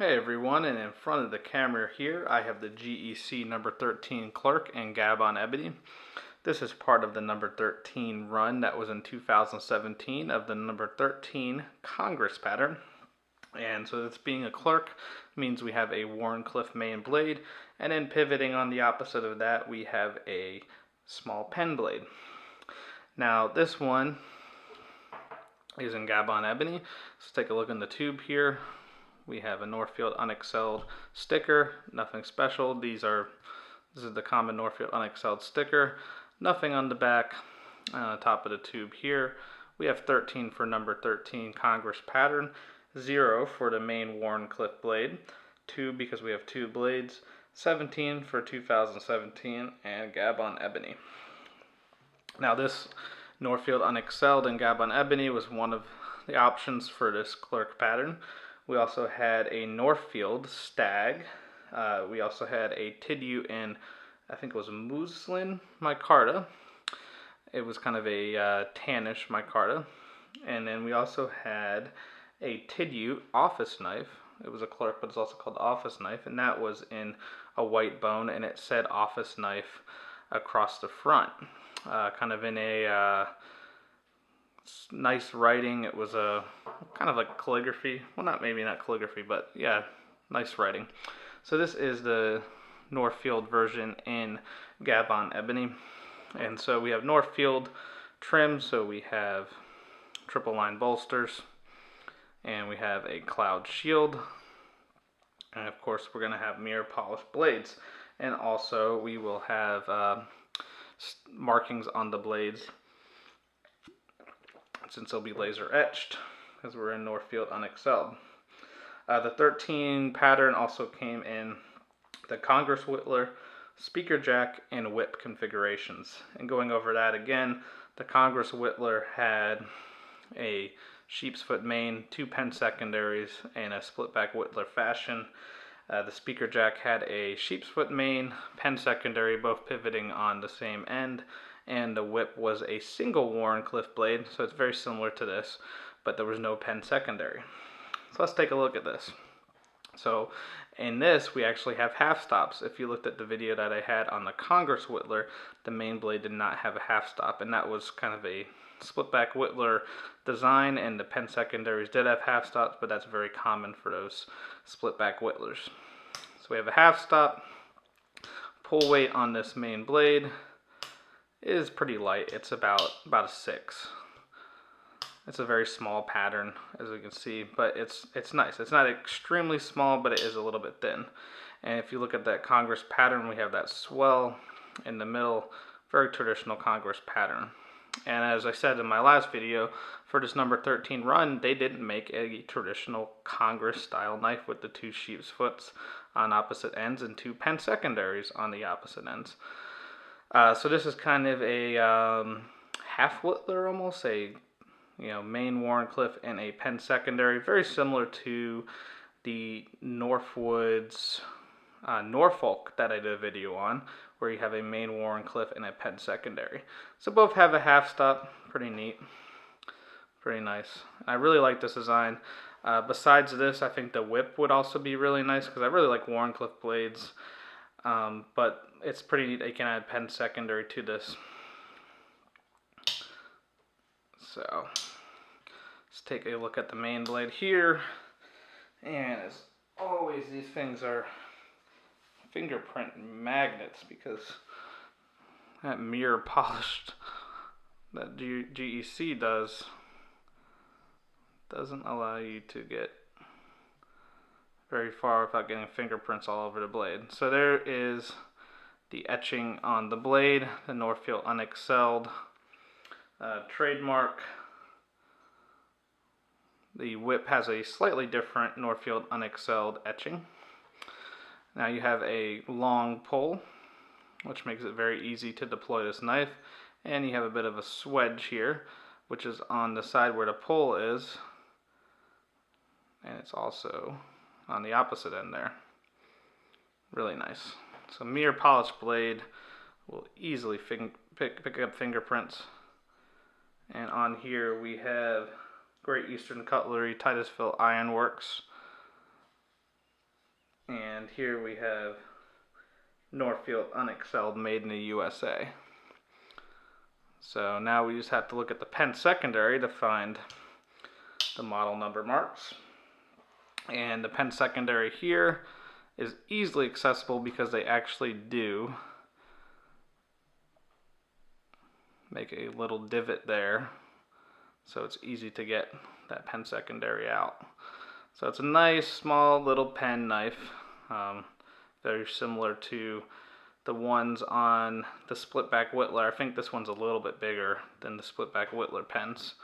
Hey everyone, and in front of the camera here I have the GEC number 13 Clerk in Gabon Ebony. This is part of the number 13 run that was in 2017 of the number 13 Congress pattern. And so this being a clerk means we have a Wharncliffe main blade, and then pivoting on the opposite of that we have a small pen blade. Now this one is in Gabon Ebony. Let's take a look in the tube here. We have a Northfield Unexcelled sticker, nothing special. This is the common Northfield Unexcelled sticker. Nothing on the back. Top of the tube here. We have 13 for number 13 Congress pattern, 0 for the main Wharncliffe blade, 2 because we have 2 blades, 17 for 2017, and Gabon Ebony. Now this Northfield Unexcelled and Gabon Ebony was one of the options for this clerk pattern. We also had a Northfield Stag. We also had a Tidue in, I think it was muslin micarta. It was kind of a tannish micarta. And then we also had a Tidue office knife. It was a clerk, but it's also called office knife. And that was in a white bone, and it said office knife across the front. Kind of in a nice writing. It was a kind of like calligraphy. Well, maybe not calligraphy, but yeah, nice writing. So this is the Northfield version in Gabon Ebony. And so we have Northfield trim. So we have triple line bolsters, and we have a cloud shield. And of course we're going to have mirror polished blades. And also we will have markings on the blades, since they'll be laser etched, because we're in Northfield Unexcelled. The 13 pattern also came in the Congress Whittler, speaker jack, and whip configurations. And going over that again, the Congress Whittler had a sheep's foot main, 2 pen secondaries, and a split back Whittler fashion. The speaker jack had a sheep's foot main, pen secondary, both pivoting on the same end, and the whip was a single Wharncliffe blade, so it's very similar to this, but there was no pen secondary. So let's take a look at this. So in this, we actually have half stops. If you looked at the video that I had on the Congress Whittler, the main blade did not have a half stop, and that was kind of a split back Whittler design, and the pen secondaries did have half stops, but that's very common for those split back Whittlers. So we have a half stop. Pull weight on this main blade is pretty light. It's about a 6. It's a very small pattern, as you can see, but it's nice. It's not extremely small, but it is a little bit thin. And if you look at that Congress pattern, we have that swell in the middle, very traditional Congress pattern. And as I said in my last video, for this number 13 run, they didn't make a traditional Congress style knife with the 2 sheep's foots on opposite ends and 2 pen secondaries on the opposite ends. So this is kind of a half Whittler, almost a main Wharncliffe and a pen secondary, very similar to the Northwoods Norfolk that I did a video on, where you have a main Wharncliffe and a pen secondary. So both have a half stop, pretty neat, pretty nice. I really like this design. Besides this, I think the whip would also be really nice, because I really like Wharncliffe blades, but it's pretty neat. You can add pen secondary to this. So let's take a look at the main blade here. And as always, these things are fingerprint magnets, because that mirror polished that GEC doesn't allow you to get very far without getting fingerprints all over the blade. So there is the etching on the blade, the Northfield Unexcelled trademark. The whip has a slightly different Northfield Unexcelled etching. Now you have a long pull, which makes it very easy to deploy this knife, and you have a bit of a swedge here, which is on the side where the pull is, and it's also on the opposite end there. Really nice. So mirror polished blade will easily pick up fingerprints. And on here we have Great Eastern Cutlery Titusville Ironworks And here we have Northfield Unexcelled, made in the USA. So now we just have to look at the pen secondary to find the model number marks. And the pen secondary here is easily accessible because they actually do make a little divot there, so it's easy to get that pen secondary out. So it's a nice small little pen knife, very similar to the ones on the Splitback Whittler. I think this one's a little bit bigger than the Splitback Whittler pens.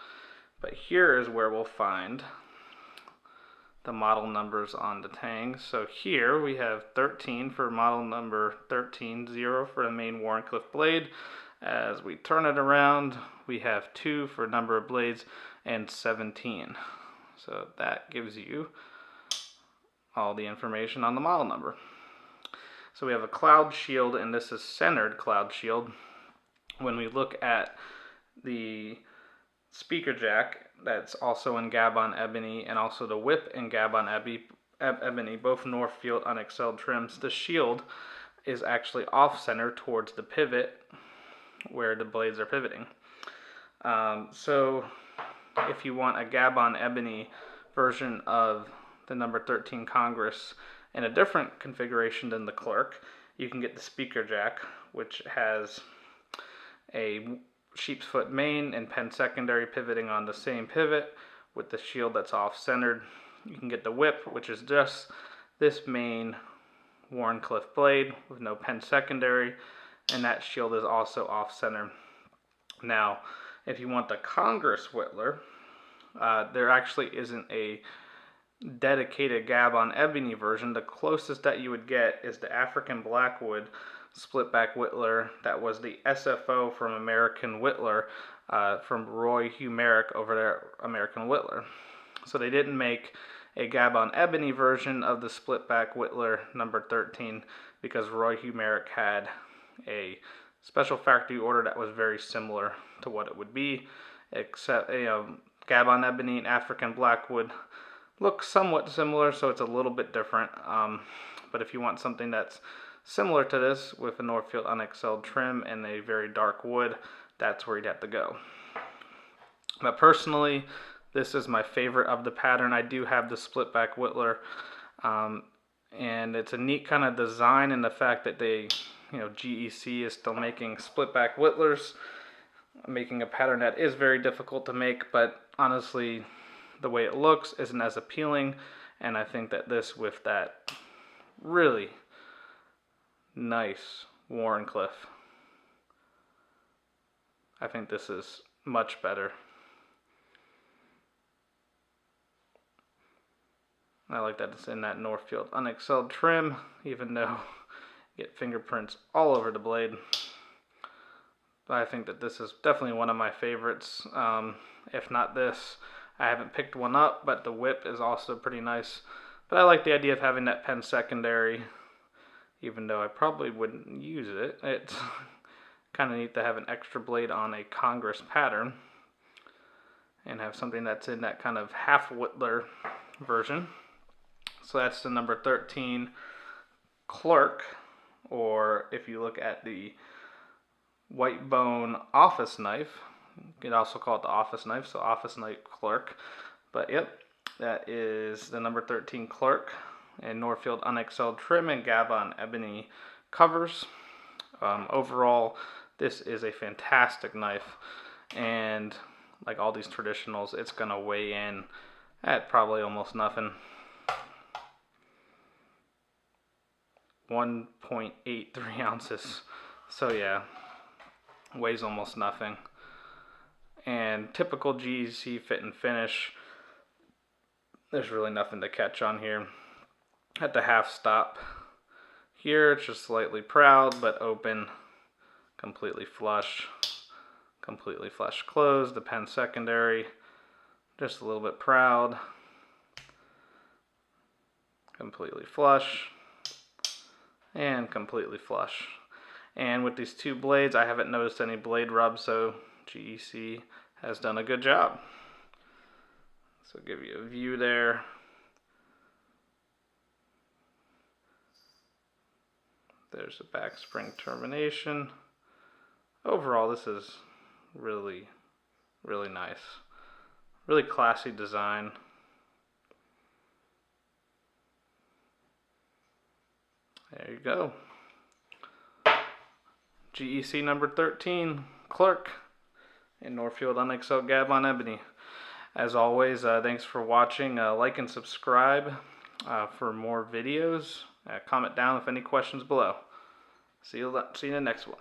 But here is where we'll find the model numbers on the Tang. So here we have 13 for model number 13, 0 for the main Wharncliffe blade. As we turn it around, we have 2 for number of blades and 17. So that gives you all the information on the model number. So we have a cloud shield, and this is centered cloud shield. When we look at the speaker jack, that's also in Gabon Ebony, and also the whip in Gabon Ebony, both Northfield Unexcelled trims, the shield is actually off-center towards the pivot where the blades are pivoting. So if you want a Gabon Ebony version of the number 13 Congress in a different configuration than the Clerk, you can get the speaker jack, which has a sheep's foot main and pen secondary pivoting on the same pivot with the shield that's off-centered. You can get the whip, which is just this main Wharncliffe blade with no pen secondary, and that shield is also off-center. Now, if you want the Congress Whittler, there actually isn't a dedicated Gabon Ebony version. The closest that you would get is the African Blackwood Splitback Whittler that was the SFO from American Whittler, from Roy Hugh Merrick over there, American Whittler. So they didn't make a Gabon Ebony version of the Splitback Whittler number 13 because Roy Hugh Merrick had a special factory order that was very similar to what it would be, except Gabon Ebony and African Blackwood look somewhat similar, so it's a little bit different. But if you want something that's similar to this with a Northfield Unexcelled trim and a very dark wood, that's where you'd have to go. But personally, this is my favorite of the pattern. I do have the Splitback Whittler, and it's a neat kind of design in the fact that they, GEC is still making Splitback Whittlers, making a pattern that is very difficult to make, but honestly, the way it looks isn't as appealing, and I think that this, with that really nice Wharncliffe, I think this is much better. I like that it's in that Northfield Unexcelled trim, even though you get fingerprints all over the blade. But I think that this is definitely one of my favorites. If not this, I haven't picked one up, but the whip is also pretty nice. But I like the idea of having that pen secondary, even though I probably wouldn't use it. It's kind of neat to have an extra blade on a Congress pattern and have something that's in that kind of half Whittler version. So that's the number 13 Clerk, or if you look at the White Bone office knife, you could also call it the office knife, so office knife Clerk. But yep, that is the number 13 Clerk and Northfield Unexcelled trim and Gabon Ebony covers. Overall, this is a fantastic knife, and like all these traditionals, it's going to weigh in at probably almost nothing. 1.83 ounces. So yeah, weighs almost nothing. And typical GEC fit and finish, there's really nothing to catch on here. At the half stop here, it's just slightly proud but open, completely flush closed. The pen secondary, just a little bit proud, completely flush, and completely flush. And with these two blades, I haven't noticed any blade rub, so GEC has done a good job. So give you a view there. There's a back spring termination. Overall, this is really, really nice. Really classy design. There you go. GEC number 13, Clark, in Northfield Unexcelled Gabon Ebony. As always, thanks for watching. Like and subscribe for more videos. Comment down with any questions below. See you in the next one.